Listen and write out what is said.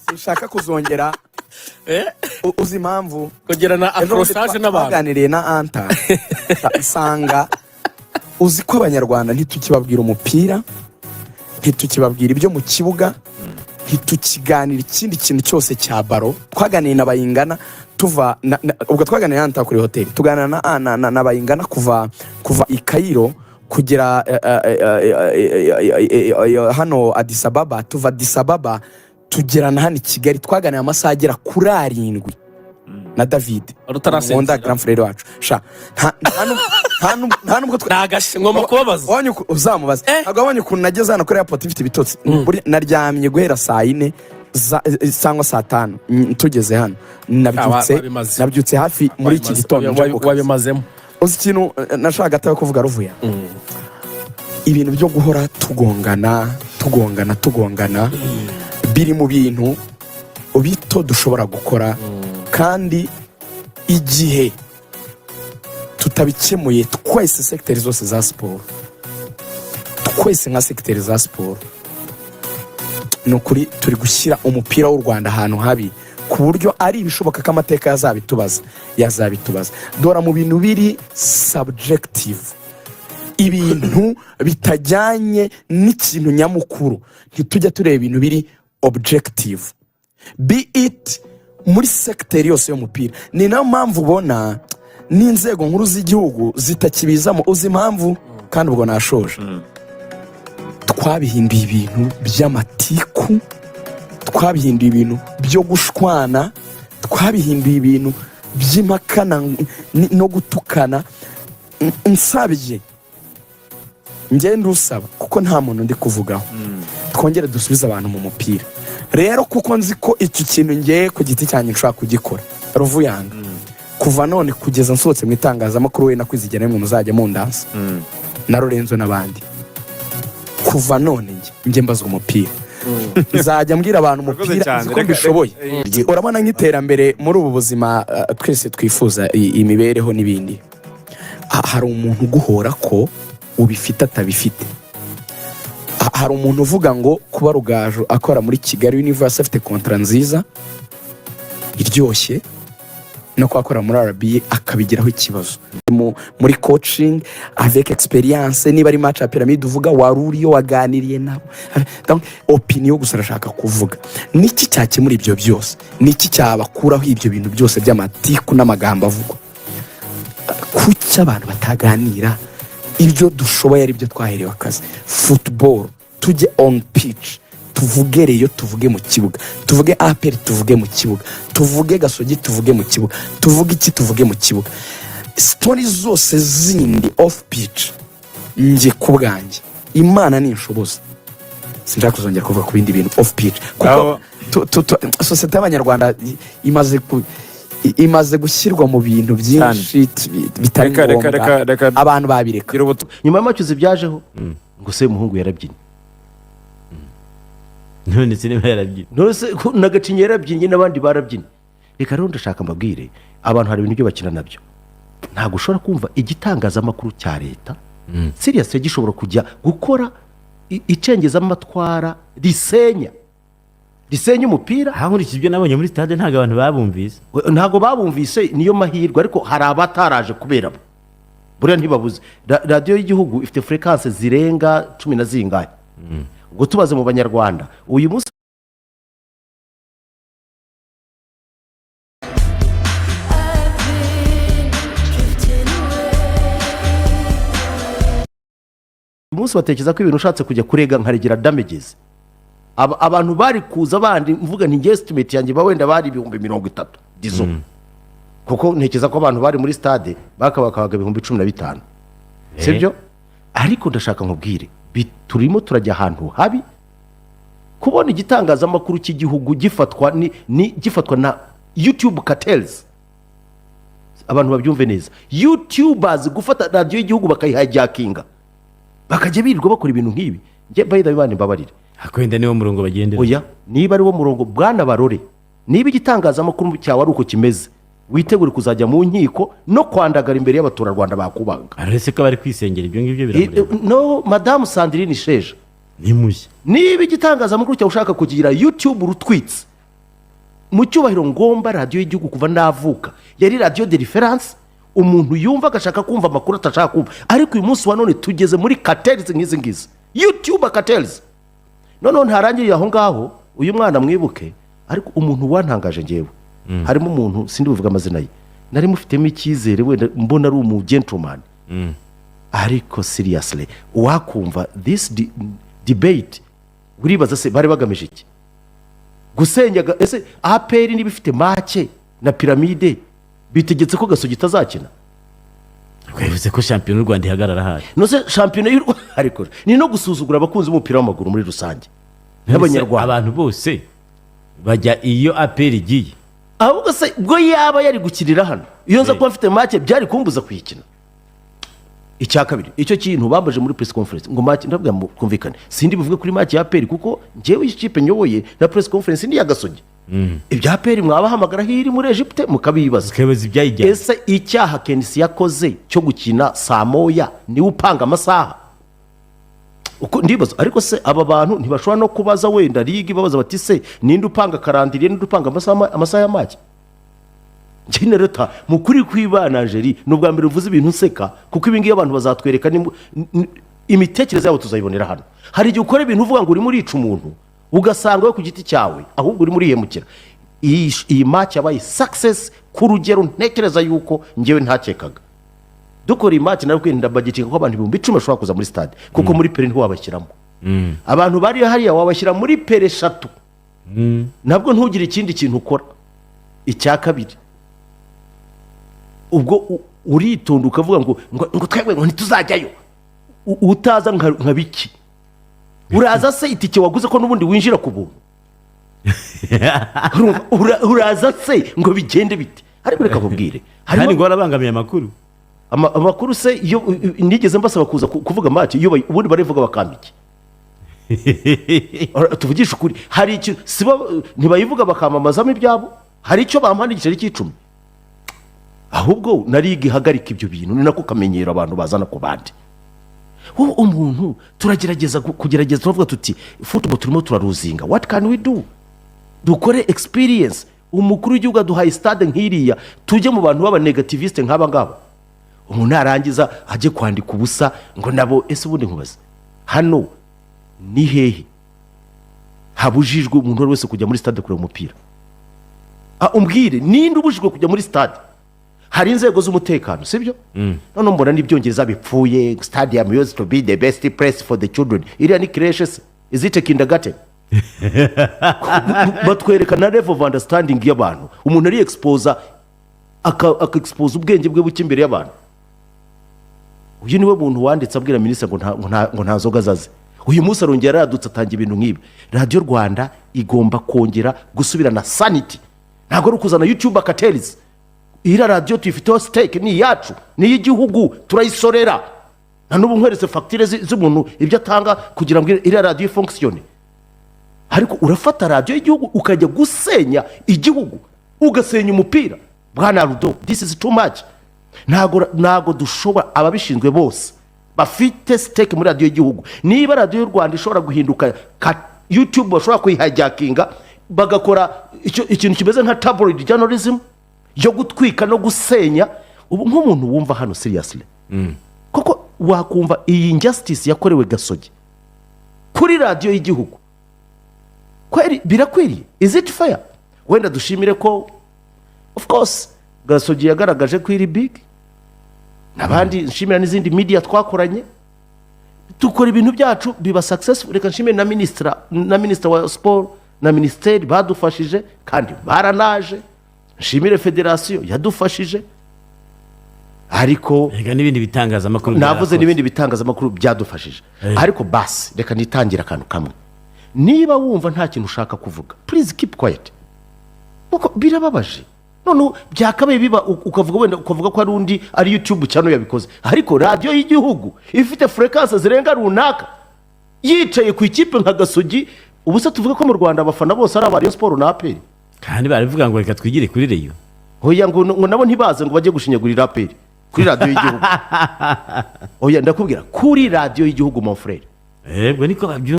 sinshaka kuzongera uzi impamvu kugira na accrochage n'abantu baganiriye na Anta usanga uzi ko abanyarwanda ntitukibabwira umupira ntitukibabwira ibyo mu kibuga ntitukiganira ikindi kintu cyose cya baro twaganiye na Bayingana tuva ubwo twaganiye Anta kuri hoteli tuganira na Bayingana kuva i Cairo kugera hano Addis Ababa tuva Addis Ababa tugerana hano i Kigali twaganira amasaha agera kuri 7 na David Onda grand frère wacu sha nta nubwo nagashe ngoma kubabaza wonye uzamubaza agabanye ukuntu nageze hano kuri airport ifite ibitotsi naryamye guhera saa 4 cyangwa saa 5 tugeze hano nabyutse hafi muri iki gitondo wabimazemo uzi ikintu nashaka gataye kuvuga ruvuya ibintu byo guhora tugongana biri mu bintu bito dushobora gukora kandi igihe tutabikemuye twese secteurs zose za sport twese nka secteurs za sport nukuri turi gushyira umupira w'u Rwanda ahantu habi ku buryo ari ibishoboka ko amateka yazabitubaza dora mu bintu biri subjective ibintu bitajyanye n'ikintu nyamukuru ntitujya tureba ibintu biri objective be it muri secteur yose y'umupira ni nayo mpamvu ubona n'inzego nkuru z'igihugu zitakibizamo uzi impamvu kandi ubwo nashoje twabihinduye ibintu by'amatiku twabihinduye ibintu byo gushwana twabihinduye ibintu by'impakana no gutukana nsabye ngende usaba kuko nta muntu ndi kuvugaho twongere dusubize abantu mu mupira rero kuko nzi ko iki kintu ngiye ku giti cyanjye nshaka kugikora ruvuyanga kuva none kugeza nsohotse mu itangazamakuru we nakwizigera mwe muzajya mu ndanza na Lorenzo n'abandi kuva none njye mbazwa umupira nzajya mbwira abantu umupira ko mbishoboye urabona nk'iterambere muri ubu buzima twese twifuza imibereho n'ibindi hari umuntu uguhora ko ubifite atabifite hari umuntu uvuga ngo kuba Rugaju akora muri Kigali University afite kontra nziza iryoshye no kwakora muri RBA akabigiraho ikibazo muri coaching avec experience niba ari match ya pyramide uvuga waruriyo waganiriye nabo donc opinion gusa rashaka kuvuga niki cyake muri ibyo byose niki cyabakuraho ibyo bintu byose by'amatiku n'amagambo avugwa kuki abantu bataganira ibyo dushoboye ari byo twaherewe akazi football tujye on pitch tuvuge Reyo tuvuge mu kibuga tuvuge APR tuvuge mu kibuga tuvuge Gasogi tuvuge mu kibuga tuvuge iki tuvuge mu kibuga stories zose zindi off pitch nje kubwanjye Imana ni inshoboza sinshaka kuzongera kuvuga ku bindi bintu off pitch kuko societe y'abanyarwanda imaze gushyirwa mu bintu byinshi bitari ngombwa abantu babireka nyuma y'amacyuzi byajeho ngo se umuhungu yarabyinnye none se niba yarabyinnye nose nagacinye yarabyinnye n'abandi barabyinnye reka rero ndashaka mbabwire abantu hari ibintu byo bakina nabyo ntabwo ushobora kumva igitangazamakuru cya leta seriously gishobora kujya gukora icengezamatwara risenya umupira nkurikije ibyo nabonye muri stade ntabwo babumvise niyo mahirwe ariko hari abataraje kubera bo buriya ntibabuze radiyo y'igihugu ifite frequences zirenga 10 na zingahe ngo tubaze mu banyarwanda uyu munsi batekereza ko ibintu ushatse kujya kurega nkaregera damages abantu bari kuza bandi mvuga nti estimate yanjye wenda bari 30,000 dizo kuko ntekereza ko abantu bari muri stade bakabakaga 15,000 sibyo ariko ndashaka nkubwire turimo turajya ahantu habi kubona igitangazamakuru cy'igihugu gifatwa na YouTube cartels abantu babyumve neza YouTubers gufata radio y'igihugu bakayihijackinga bakajya birirwa bakora ibintu nk'ibi nge bayida bibane mbabarire akwenda niwo murongo bagendera oya niba ari wo murongo bwana barore niba igitangazamakuru cyawe ari uko kimeze witegure kuzajya mu nkiko no kwandagara imbere y'abaturarwanda bakubaga arese ko bari kwisengera ibyo ngibyo biramureba no madame Sandrine Sheja ni mushya. niba igitangazamakuru cyawe ushaka kugira YouTube rutwitse mu cyubahiro ngomba radiyo y'igihugu kuva navuka yari radiyo de reference, umuntu yumva agashaka kumva amakuru atashaka kumva. Ariko uyu munsi wa none tugeze muri cartels nk'izi ngizi, YouTube cartels. None ntarangiriye aho ngaho, uyu mwana mwibuke. Ariko umuntu wantangaje ngewe, harimo umuntu sindi buvuga amazina ye, nari mufitemo icyizere wenda mbona ari umu gentleman, ariko seriously wakumva this debate uribaza se bari bagamije iki? Gusenyaga ese APR niba ifite make na piramide bitegetse ko Gasogi itazakina? Bivuze ko shampiyona y'u Rwanda ihagarara hayi. No se shampiyona y'u Rwanda ariko ni no gusuzugura abakunzi b'umupira w'amaguru muri rusange n'abanyarwanda. Abantu bose bajya iyo APR igiye. Ahubwo se bwo yaba yari gukirira hano, iyo nza kuba mfite make byari kumbuza kuyikina. Icya kabiri, icyo kintu bambaje muri press conference ngo make ndabwira mu kumvikane, sindi bivuge kuri make ya APR kuko ngewe ikipe nyoboye na press conference ndi ya Gasogi. Ibya APR mwabahamagara hiri muri Egypte mukabibaza. Ukabaza ibyayijya. Ese icyaha KNC yakoze cyo gukina saa moya niwe upanga amasaha? Uko ndibaza. Ariko se aba bantu ntibashobora no kubaza wenda ligi babaza bati se ninde upanga karandiriye ninde upanga amasaha ya make? Njye reta mukuri kwibana Angeli nubwa mbere uvuze ibintu nseka kuko ibingiye abantu bazatwereka imitekerereze yabo tuzayibonera hano. Hari igihe ukora ibintu uvuga ngo uri muri ica umuntu ugasanga we ku giti cyawe ahubwo uri muri yemukira. Iyi match yabaye success ku rugero ntekereza yuko ngewe ntakekaga. Dukora iyi match narwo ndabagitinga ko abantu 10,000 bashobora kuza muri stade kuko muri pere nti wabashyiramo. Abantu bari hariya wabashyira muri pere 3. Nabwo ntugire ikindi kintu ukora. Icya kabiri, ubwo uritonda ukavuga ngo twebwe ngo ntituzajyayo, utaza nka biki? Uraza se itike waguze ko nubundi winjira ku buntu? Uraza se ngo bigende bite? Ariko reka kubwire, hari ngo barabangamiye amakuru. Amakuru se iyo nigeze mbasaba kuza kuvuga match iyo ubundi barivuga bakambiki. Tuvugisha ukuri, hari icyo siba ntibayivuga bakamamazamo ibyabo, hari icyo bampandikira cy'icumi. Ahubwo nari igihagarika ibyo bintu ni nako kamenyera abantu bazana ku bandi. Umuntu turagerageza kugerageza tuvuga tuti football turimo turaruzinga, what can we do? Dukore experience. Umukuru w'igihugu aduhaye stade nk'iriya, tujye mu bantu baba negativiste nk'aba ngaba. Umuntu arangiza ajye kwandika ubusa ngo nabo ese ubundi nkubaza hano ni hehe habujijwe umuntu wese kujya muri stade kureba umupira? Umbwire ninde ubujijwe kujya muri stade? Hari inzego z'umutekano sibyo? None mbona n'ibyongereza bipfuye stadium used to be the best place for the children. Iriya ni creches, is it a kindergarten? Batwereka na level of understanding y'abantu. Umuntu ari expose expose ubwenge bwe buke imbere y'abantu. Uyu niwe muntu wanditse abwira minister ngo nta zoga zaze. Uyu munsi arongera yaradutse atangira ibintu nk'ibi. Radio Rwanda igomba kongera gusubirana sanity. Ntago ari kuzana YouTube cartels. Ira radio tuyifiteho stake ni yacu, ni y'igihugu turayisorera. Nta nubu nkweretse facture z'umuntu ibyo atanga kugira ngo ira radio function. Ariko urafata radio y'igihugu ukajya gusenya igihugu, ugasenya umupira. Bwana Rudo, this is too much. Nago dushobora ababishinzwe bose bafite stake muri radio y'igihugu. Niba radio y'u Rwanda ishobora guhinduka YouTube bashobora kuyihijackinga bagakora ikintu kimeze nka tabloid journalism yo gutwika no gusenya, ubu nk'umuntu wumva hano seriously koko wakumva iyi injustice yakorewe Gasogi kuri radio y'igihugu kweri birakwiriye? Is it fair? Wenda dushimire ko of course Gasogi yagaragaje ko iri big, nabandi nshimira n'izindi media twakoranye tukora ibintu byacu biba successful. Reka nshimire na minister wa sport na ministeri badufashije kandi baranaje. Nshimire federation yadufashije. Ariko reka n'ibindi bitangazamakuru navuze n'ibindi bitangazamakuru byadufashije. Ariko basi reka nitangira akantu kamwe, niba wumva nta kintu ushaka kuvuga please keep quiet kuko birababaje. None byakabaye biba ukavuga wenda ukavuga ko ari undi ari YouTube cyano yabikoze, ariko radio y'igihugu ifite frequences zirenga runaka yicaye ku ikipe nka Gasogi. Ubu se tuvuga ko mu Rwanda abafana bose ari abari sport na APR, kandi barivuga ngo reka twigire kuri Rayon. Oya ngo nabo ntibaze ngo bajye gushinyagurira APR kuri radio y'igihugu. Oya ndakubwira kuri radio y'igihugu mon frère. Niko babyo